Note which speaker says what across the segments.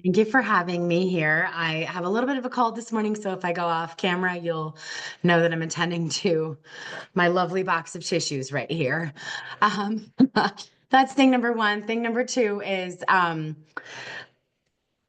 Speaker 1: Thank you for having me here. I have a little bit of a cold this morning, so if I go off camera, you'll know that I'm attending to my lovely box of tissues right here. Um, that's thing number one. Thing number two is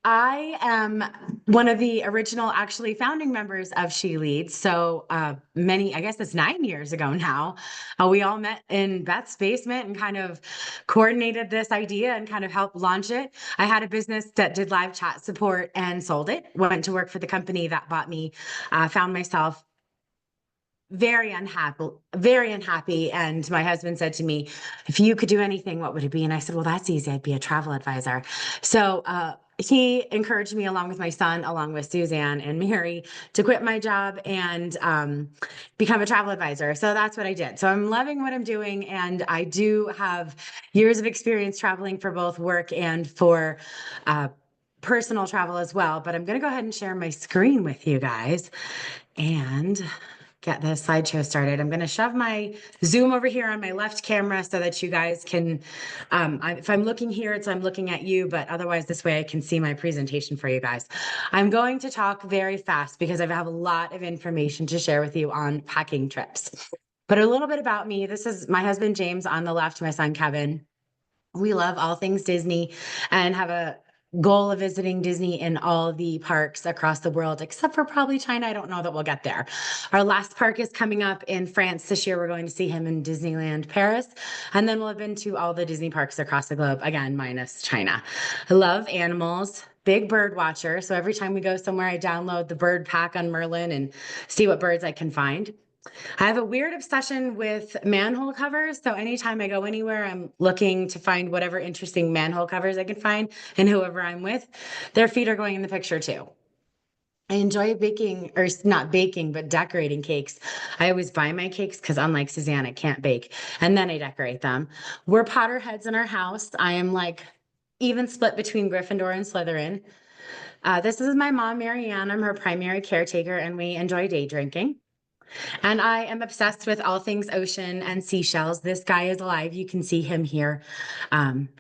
Speaker 1: I am one of the original, actually founding members of She Leads. So I guess it's 9 years ago now. We all met in Beth's basement and kind of coordinated this idea and kind of helped launch it. I had a business that did live chat support and sold it. Went to work for the company that bought me. Found myself very unhappy. And my husband said to me, if you could do anything, what would it be? And I said, well, that's easy. I'd be a travel advisor. So, he encouraged me, along with my son, along with Suzanne and Mary, to quit my job and become a travel advisor. So that's what I did. So I'm loving what I'm doing. And I do have years of experience traveling for both work and for uh, personal travel as well. But I'm going to go ahead and share my screen with you guys and get this slideshow started. I'm going to shove my Zoom over here on my left camera so that you guys can, if I'm looking here, I'm looking at you, but otherwise this way I can see my presentation for you guys. I'm going to talk very fast because I have a lot of information to share with you on packing trips. But a little bit about me. This is my husband, James, on the left, my son, Kevin. We love all things Disney and have a goal of visiting Disney in all the parks across the world, except for probably China. I don't know that we'll get there. Our last park is coming up in France this year. We're going to see him in Disneyland Paris. And then we'll have been to all the Disney parks across the globe, again, minus China. I love animals. Big bird watcher. So every time we go somewhere, I download the bird pack on Merlin and see what birds I can find. I have a weird obsession with manhole covers. So anytime I go anywhere, I'm looking to find whatever interesting manhole covers I can find, and whoever I'm with, their feet are going in the picture too. I enjoy baking, or not baking, but decorating cakes. I always buy my cakes because, unlike Suzanne, I can't bake, and then I decorate them. We're Potterheads in our house. I am like even split between Gryffindor and Slytherin. This is my mom, Marianne. I'm her primary caretaker, and we enjoy day drinking. And I am obsessed with all things ocean and seashells. This guy is alive. You can see him here.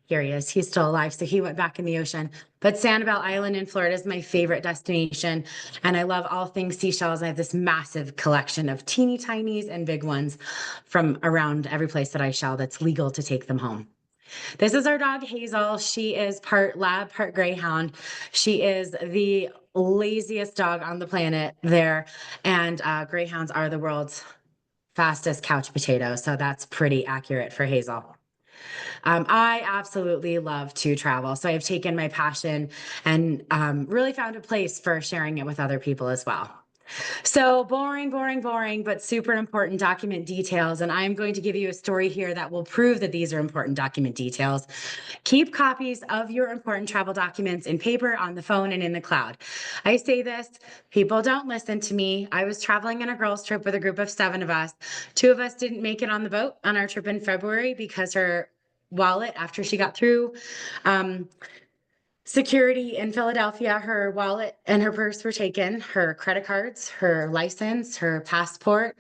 Speaker 1: Here he is. He's still alive. So he went back in the ocean. But Sanibel Island in Florida is my favorite destination. And I love all things seashells. I have this massive collection of teeny tinies and big ones from around every place that I shell that's legal to take them home. This is our dog, Hazel. She is part lab, part greyhound. She is the laziest dog on the planet there. And greyhounds are the world's fastest couch potato. So that's pretty accurate for Hazel. I absolutely love to travel. So I've taken my passion and really found a place for sharing it with other people as well. So boring, but super important document details. And I'm going to give you a story here that will prove that these are important document details. Keep copies of your important travel documents in paper, on the phone, and in the cloud. I say this, people don't listen to me. I was traveling on a girls' trip with a group of 7 of us. 2 of us didn't make it on the boat on our trip in February because her wallet, after she got through, security in Philadelphia, her wallet and her purse were taken, her credit cards, her license, her passport,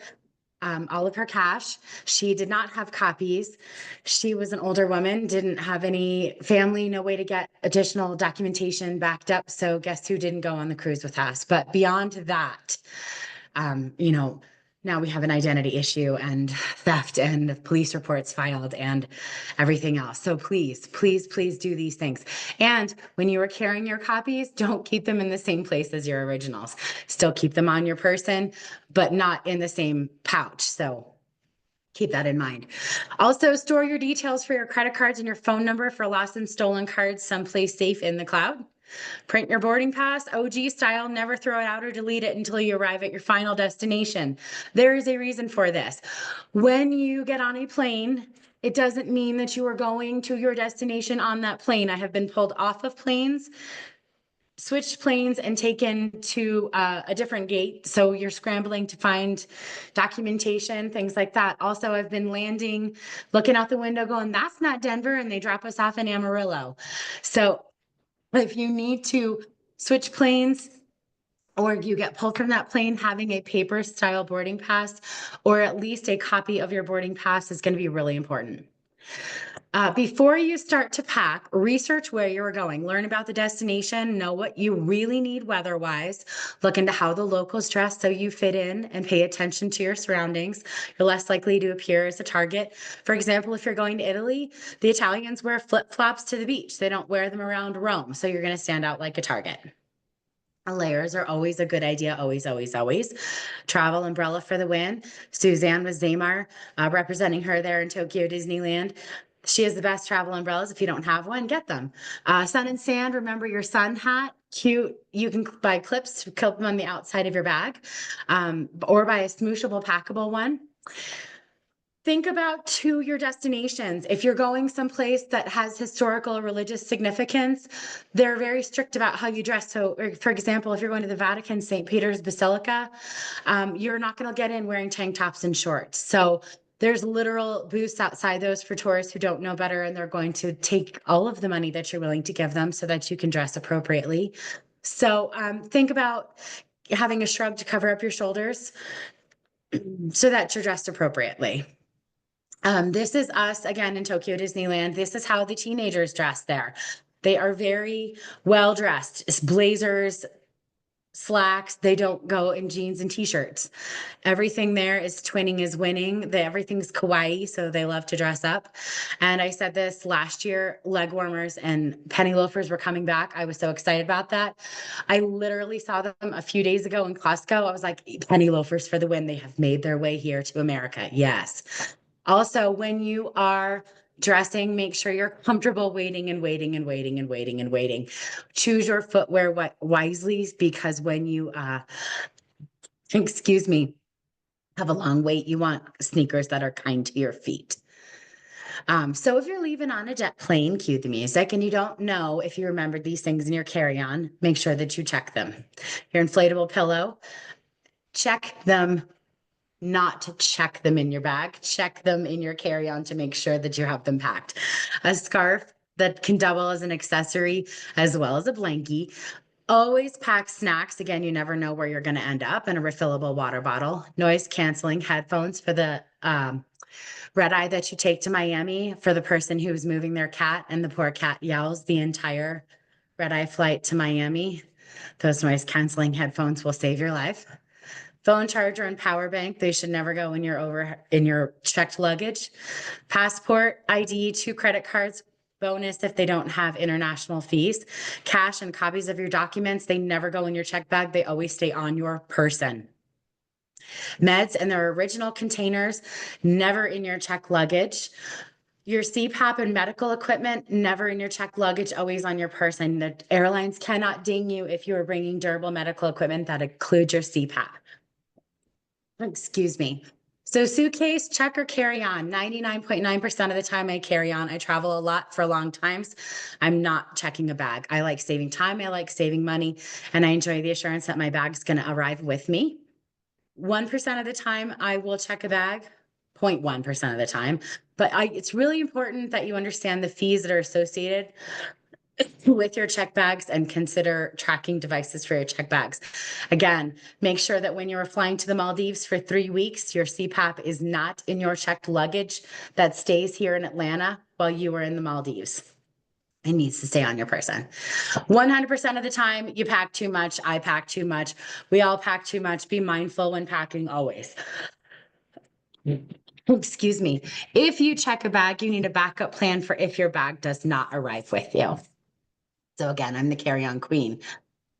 Speaker 1: all of her cash. She did not have copies. She was an older woman, didn't have any family, no way to get additional documentation backed up. So guess who didn't go on the cruise with us? But beyond that, um, you know, now we have an identity issue and theft and police reports filed and everything else. So please do these things. And when you are carrying your copies, don't keep them in the same place as your originals. Still keep them on your person, but not in the same pouch. So keep that in mind. Also, store your details for your credit cards and your phone number for lost and stolen cards someplace safe in the cloud. Print your boarding pass, OG style, never throw it out or delete it until you arrive at your final destination. There is a reason for this. When you get on a plane, it doesn't mean that you are going to your destination on that plane. I have been pulled off of planes, switched planes, and taken to a different gate. So you're scrambling to find documentation, things like that. Also, I've been landing, looking out the window going, that's not Denver, and they drop us off in Amarillo. So if you need to switch planes or you get pulled from that plane, having a paper style boarding pass or at least a copy of your boarding pass is going to be really important. Before you start to pack, research where you're going, learn about the destination, know what you really need weather-wise, look into how the locals dress so you fit in and pay attention to your surroundings. You're less likely to appear as a target. For example, if you're going to Italy, the Italians wear flip-flops to the beach. They don't wear them around Rome, so you're going to stand out like a target. Layers are always a good idea, always, always, always. Travel umbrella for the win. Suzanne with Zamar, representing her there in Tokyo Disneyland. She has the best travel umbrellas. If you don't have one, get them. Sun and sand, remember your sun hat. Cute. You can buy clips to clip them on the outside of your bag, or buy a smooshable, packable one. Think about to your destinations. If you're going someplace that has historical or religious significance, they're very strict about how you dress. So, for example, if you're going to the Vatican, St. Peter's Basilica, you're not going to get in wearing tank tops and shorts. So there's literal booths outside those for tourists who don't know better, and they're going to take all of the money that you're willing to give them so that you can dress appropriately. So think about having a shrug to cover up your shoulders so that you're dressed appropriately. This is us again in Tokyo Disneyland. This is how the teenagers dress there. They are very well dressed. It's blazers, slacks. They don't go in jeans and t-shirts. Everything there is twinning is winning. Everything's kawaii, so they love to dress up. And I said this last year, leg warmers and penny loafers were coming back. I was so excited about that. I literally saw them a few days ago in Costco. I was like, penny loafers for the win. They have made their way here to America. Yes. Also, when you are dressing, make sure you're comfortable waiting and waiting and waiting and waiting and waiting. Choose your footwear wisely, because when you, excuse me, have a long wait, you want sneakers that are kind to your feet. So if you're leaving on a jet plane, cue the music, and you don't know if you remembered these things in your carry-on, make sure that you check them. Your inflatable pillow, check them. Not to check them in your bag, check them in your carry-on to make sure that you have them packed. A scarf that can double as an accessory as well as a blankie. Always pack snacks. Again, you never know where you're going to end up. And a refillable water bottle. Noise canceling headphones for the red eye that you take to Miami for the person who's moving their cat and the poor cat yells the entire red eye flight to Miami. Those noise canceling headphones will save your life. Phone charger and power bank, they should never go in your checked luggage. Passport, ID, 2 credit cards, bonus if they don't have international fees. Cash and copies of your documents, they never go in your check bag. They always stay on your person. Meds and their original containers, never in your checked luggage. Your CPAP and medical equipment, never in your checked luggage, always on your person. The airlines cannot ding you if you are bringing durable medical equipment that includes your CPAP. Excuse me. So suitcase, check or carry on. 99.9% of the time I carry on. I travel a lot for long times. I'm not checking a bag. I like saving time. I like saving money. And I enjoy the assurance that my bag's going to arrive with me. 1% of the time I will check a bag. 0.1% of the time. But it's really important that you understand the fees that are associated with your check bags and consider tracking devices for your check bags. Again, make sure that when you're flying to the Maldives for 3 weeks, your CPAP is not in your checked luggage that stays here in Atlanta while you are in the Maldives. It needs to stay on your person. 100% of the time, you pack too much. I pack too much. We all pack too much. Be mindful when packing always. Excuse me. If you check a bag, you need a backup plan for if your bag does not arrive with you. So again, I'm the carry-on queen.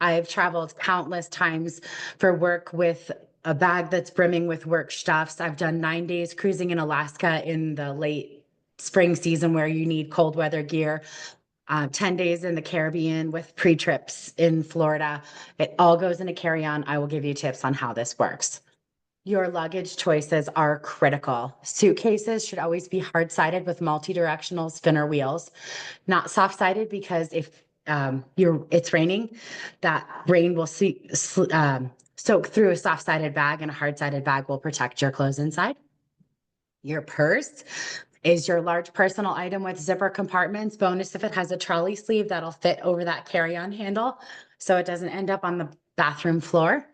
Speaker 1: I've traveled countless times for work with a bag that's brimming with work stuffs. I've done 9 days cruising in Alaska in the late spring season where you need cold weather gear. 10 days in the Caribbean with pre-trips in Florida. It all goes in a carry-on. I will give you tips on how this works. Your luggage choices are critical. Suitcases should always be hard-sided with multi-directional spinner wheels, not soft-sided, because if it's raining, that rain will soak through a soft-sided bag, and a hard-sided bag will protect your clothes inside. Your purse is your large personal item with zipper compartments. Bonus if it has a trolley sleeve that'll fit over that carry-on handle so it doesn't end up on the bathroom floor.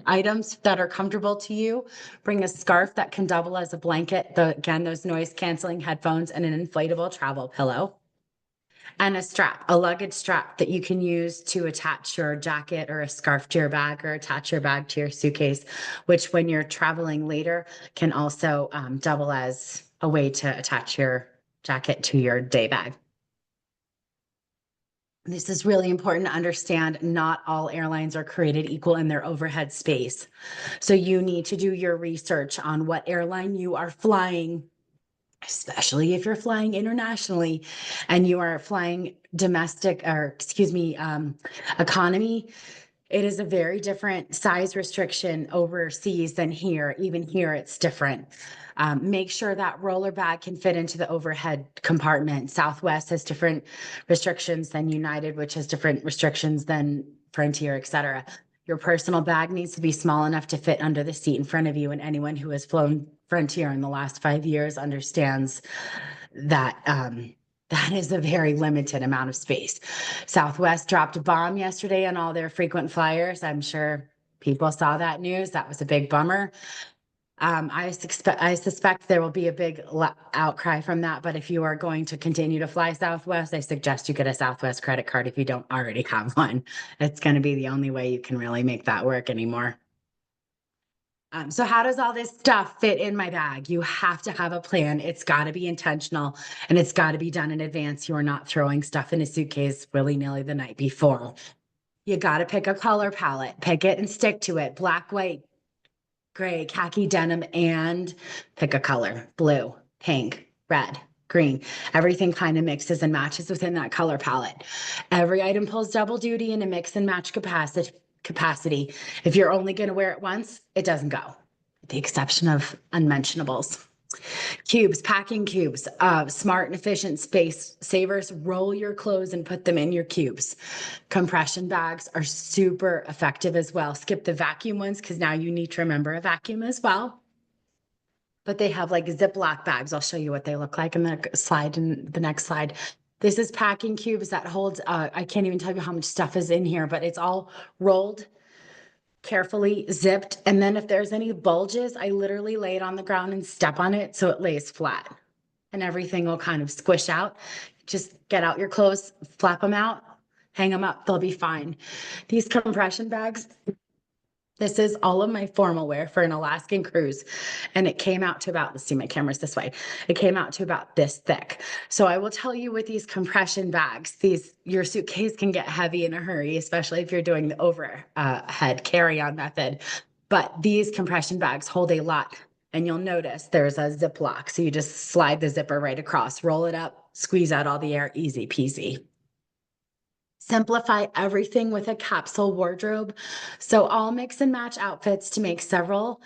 Speaker 1: items that are comfortable to you. Bring a scarf that can double as a blanket. Again, those noise canceling headphones and an inflatable travel pillow. And a strap, a luggage strap that you can use to attach your jacket or a scarf to your bag or attach your bag to your suitcase, which when you're traveling later can also double as a way to attach your jacket to your day bag. This is really important to understand. Not all airlines are created equal in their overhead space. So you need to do your research on what airline you are flying, especially if you're flying internationally and you are flying domestic or excuse me, economy. It is a very different size restriction overseas than here. Even here, it's different. Make sure that roller bag can fit into the overhead compartment. Southwest has different restrictions than United, which has different restrictions than Frontier, et cetera. Your personal bag needs to be small enough to fit under the seat in front of you. And anyone who has flown Frontier in the last 5 years understands that that is a very limited amount of space. Southwest dropped a bomb yesterday on all their frequent flyers. I'm sure people saw that news. That was a big bummer. I suspect there will be a big outcry from that. But if you are going to continue to fly Southwest, I suggest you get a Southwest credit card if you don't already have one. It's going to be the only way you can really make that work anymore. So how does all this stuff fit in my bag? You have to have a plan. It's got to be intentional and it's got to be done in advance. You are not throwing stuff in a suitcase willy-nilly the night before. You got to pick a color palette, pick it and stick to it. Black, white, gray, khaki, denim, and pick a color. Blue, pink, red, green. Everything kind of mixes and matches within that color palette. Every item pulls double duty in a mix and match capacity. If you're only going to wear it once, it doesn't go. With the exception of unmentionables. Cubes, packing cubes, smart and efficient space savers. Roll your clothes and put them in your cubes. Compression bags are super effective as well. Skip the vacuum ones because now you need to remember a vacuum as well. But they have like Ziploc bags. I'll show you what they look like in the next slide. This is packing cubes that holds, I can't even tell you how much stuff is in here, but it's all rolled, carefully zipped. And then if there's any bulges, I literally lay it on the ground and step on it so it lays flat and everything will kind of squish out. Just get out your clothes, flap them out, hang them up, they'll be fine. These compression bags, this is all of my formal wear for an Alaskan cruise. And it came out to about, let's see, my camera's this way. It came out to about this thick. So I will tell you with these compression bags, your suitcase can get heavy in a hurry, especially if you're doing the overhead carry-on method. But these compression bags hold a lot. And you'll notice there's a zip lock. So you just slide the zipper right across, roll it up, squeeze out all the air, easy peasy. Simplify everything with a capsule wardrobe. So I'll mix and match outfits to make several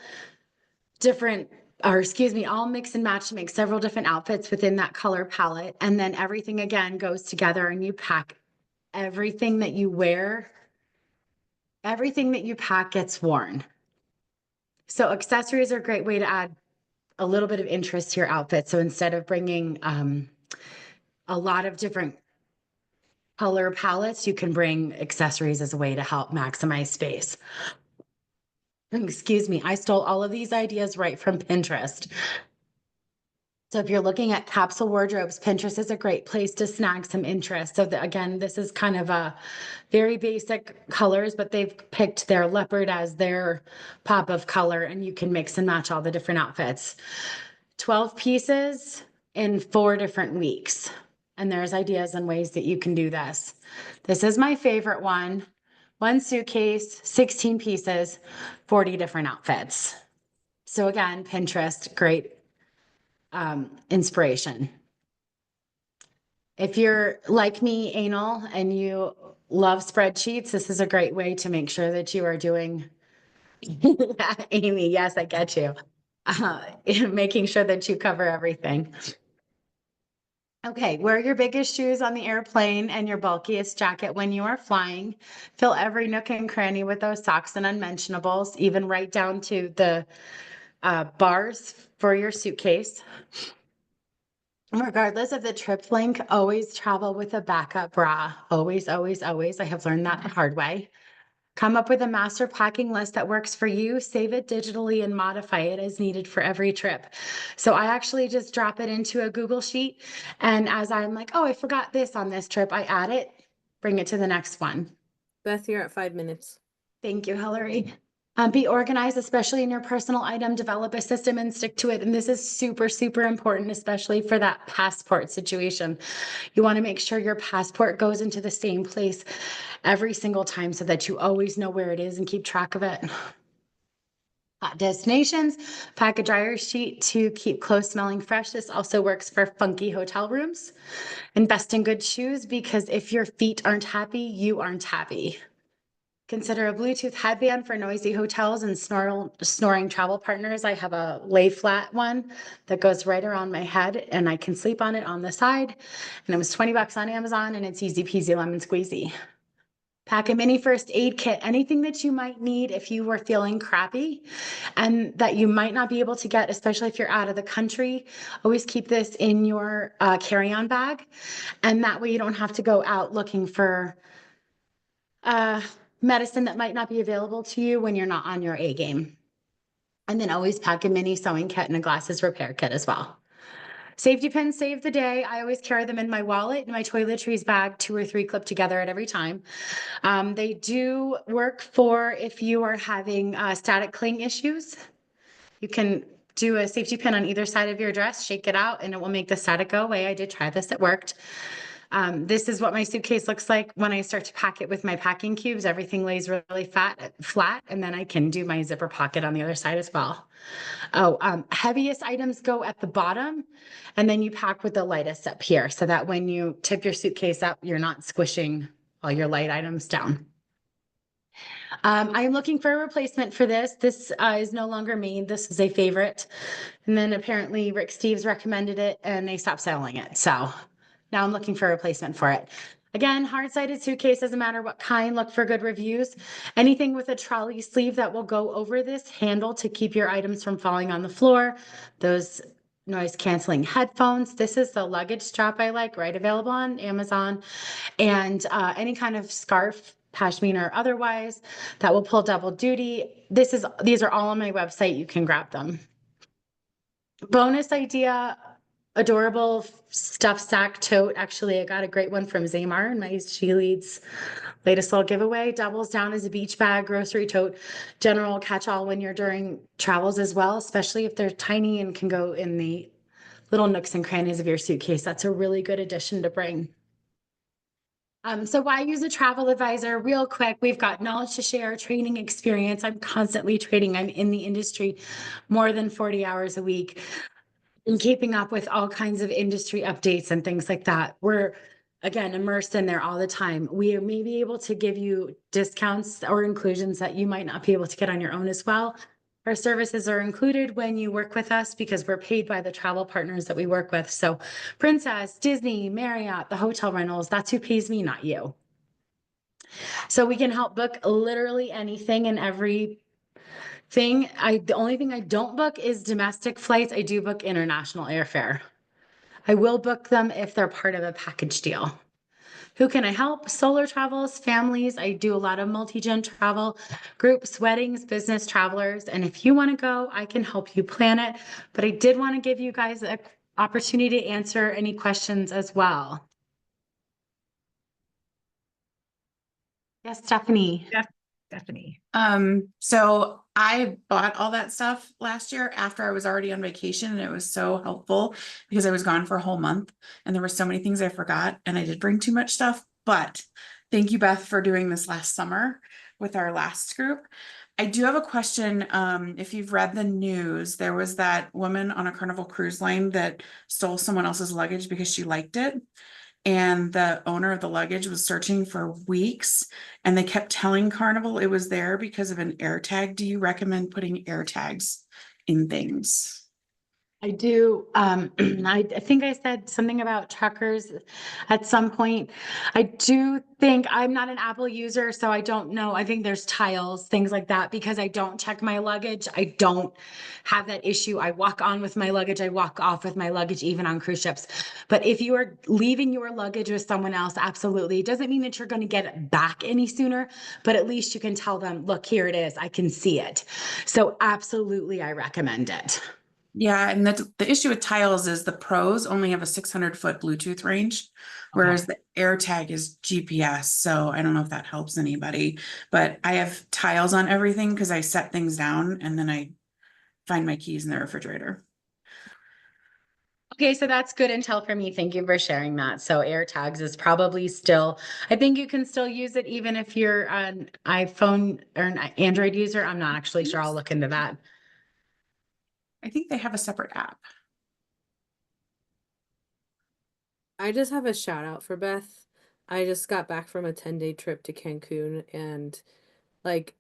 Speaker 1: different, or excuse me, I'll mix and match to make several different outfits within that color palette. And then everything again goes together and you pack everything that you wear. Everything that you pack gets worn. So accessories are a great way to add a little bit of interest to your outfit. So instead of bringing a lot of different color palettes, you can bring accessories as a way to help maximize space. Excuse me, I stole all of these ideas right from Pinterest. So if you're looking at capsule wardrobes, Pinterest is a great place to snag some interest. So again, this is kind of a very basic colors, but they've picked their leopard as their pop of color and you can mix and match all the different outfits. 12 pieces in 4 different weeks. And there's ideas and ways that you can do this. This is my favorite one. 1 suitcase, 16 pieces, 40 different outfits. So again, Pinterest, great inspiration. If you're like me, anal, and you love spreadsheets, this is a great way to make sure that you are doing, Amy, yes, I get you. Making sure that you cover everything. Okay, wear your biggest shoes on the airplane and your bulkiest jacket when you are flying. Fill every nook and cranny with those socks and unmentionables, even right down to the bars for your suitcase. Regardless of the trip length, always travel with a backup bra. Always, always, always. I have learned that the hard way. Come up with a master packing list that works for you, save it digitally, and modify it as needed for every trip. So I actually just drop it into a Google Sheet. And as I'm like, oh, I forgot this on this trip, I add it, bring it to the next one.
Speaker 2: Beth, you're at 5 minutes.
Speaker 1: Thank you, Hillary. Be organized, especially in your personal item, develop a system and stick to it. And this is super, super important, especially for that passport situation. You want to make sure your passport goes into the same place every single time so that you always know where it is and keep track of it. Hot destinations, pack a dryer sheet to keep clothes smelling fresh. This also works for funky hotel rooms. Invest in good shoes because if your feet aren't happy, you aren't happy. Consider a Bluetooth headband for noisy hotels and snoring travel partners. I have a lay flat one that goes right around my head and I can sleep on it on the side. And it was 20 bucks on Amazon and it's easy peasy lemon squeezy. Pack a mini first aid kit, anything that you might need if you were feeling crappy and that you might not be able to get, especially if you're out of the country. Always keep this in your carry-on bag. And that way you don't have to go out looking for medicine that might not be available to you when you're not on your A game. And then always pack a mini sewing kit and a glasses repair kit as well. Safety pins save the day. I always carry them in my wallet, in my toiletries bag, 2 or 3 clipped together at every time. They do work for if you are having static cling issues. You can do a safety pin on either side of your dress, shake it out, and it will make the static go away. I did try this, it worked. This is what my suitcase looks like when I start to pack it with my packing cubes. Everything lays really flat, and then I can do my zipper pocket on the other side as well. Heaviest items go at the bottom, and then you pack with the lightest up here so that when you tip your suitcase up, you're not squishing all your light items down. I'm looking for a replacement for this. This is no longer made. This is a favorite. And then apparently Rick Steves recommended it and they stopped selling it. So now I'm looking for a replacement for it. Again, hard-sided suitcase, doesn't matter what kind, look for good reviews. Anything with a trolley sleeve that will go over this handle to keep your items from falling on the floor. Those noise canceling headphones. This is the luggage strap I like, right? Available on Amazon. And any kind of scarf, pashmina or otherwise, that will pull double duty. These are all on my website. You can grab them. Bonus idea, adorable stuffed sack tote. Actually, I got a great one from Zamar in my She Leads latest little giveaway. Doubles down as a beach bag, grocery tote, general catch-all when you're during travels as well, especially if they're tiny and can go in the little nooks and crannies of your suitcase. That's a really good addition to bring. So why use a travel advisor? Real quick, we've got knowledge to share, training experience. I'm constantly trading. I'm in the industry more than 40 hours a week and keeping up with all kinds of industry updates and things like that. We're, again, immersed in there all the time. We may be able to give you discounts or inclusions that you might not be able to get on your own as well. Our services are included when you work with us because we're paid by the travel partners that we work with. So Princess, Disney, Marriott, the hotel rentals, that's who pays me, not you. So we can help book literally anything and everything. The only thing I don't book is domestic flights. I do book international airfare. I will book them if they're part of a package deal. Who can I help? Solo travels, families. I do a lot of multi-gen travel, groups, weddings, business travelers. And if you want to go, I can help you plan it. But I did want to give you guys an opportunity to answer any questions as well. Yes, Stephanie.
Speaker 3: Stephanie. So I bought all that stuff last year after I was already on vacation, and it was so helpful because I was gone for a whole month and there were so many things I forgot, and I did bring too much stuff. But thank you, Beth, for doing this last summer with our last group. I do have a question. If you've read the news, there was that woman on a Carnival cruise line that stole someone else's luggage because she liked it. And the owner of the luggage was searching for weeks, and they kept telling Carnival it was there because of an air tag. Do you recommend putting air tags in things?
Speaker 1: I do. I think I said something about truckers at some point. I do think I'm not an Apple user, so I don't know. I think there's tiles, things like that, because I don't check my luggage. I don't have that issue. I walk on with my luggage. I walk off with my luggage, even on cruise ships. But if you are leaving your luggage with someone else, absolutely. It doesn't mean that you're going to get it back any sooner, but at least you can tell them, look, here it is. I can see it. So absolutely, I recommend it.
Speaker 3: Yeah, and that's the issue with tiles is the pros only have a 600-foot Bluetooth range, whereas the AirTag is GPS. So I don't know if that helps anybody, but I have tiles on everything because I set things down and then I find my keys in the refrigerator.
Speaker 1: Okay, so that's good intel for me. Thank you for sharing that. So AirTags is probably still, I think you can still use it even if you're an iPhone or an Android user. I'm not actually sure. I'll look into that.
Speaker 3: I think they have a separate app.
Speaker 2: I just have a shout out for Beth. I just got back from a 10-day trip to Cancun and like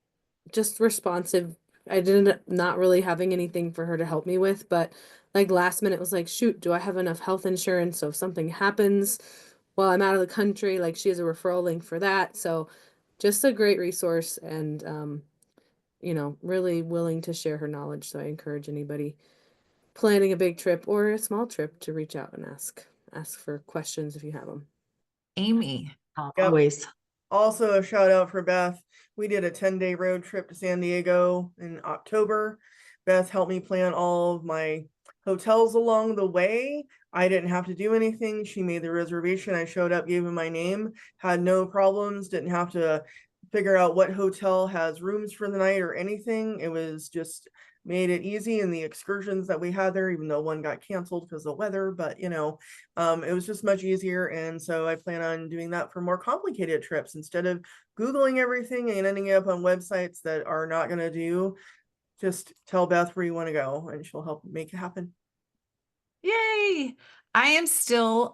Speaker 2: just responsive. I didn't not really having anything for her to help me with, but like last minute was like, shoot, do I have enough health insurance? So if something happens while I'm out of the country, like she has a referral link for that. So just a great resource and really willing to share her knowledge. So I encourage anybody planning a big trip or a small trip to reach out and ask for questions if you have them.
Speaker 4: Amy.
Speaker 5: Yep.
Speaker 1: Always.
Speaker 5: Also, a shout out for Beth. We did a 10-day road trip to San Diego in October. Beth helped me plan all of my hotels along the way. I didn't have to do anything. She made the reservation. I showed up, gave him my name, had no problems, didn't have to figure out what hotel has rooms for the night or anything. It was just made it easy. And the excursions that we had there, even though one got canceled because of weather, but it was just much easier. And so I plan on doing that for more complicated trips instead of Googling everything and ending up on websites that are not going to do. Just tell Beth where you want to go and she'll help make it happen.
Speaker 4: Yay. I am still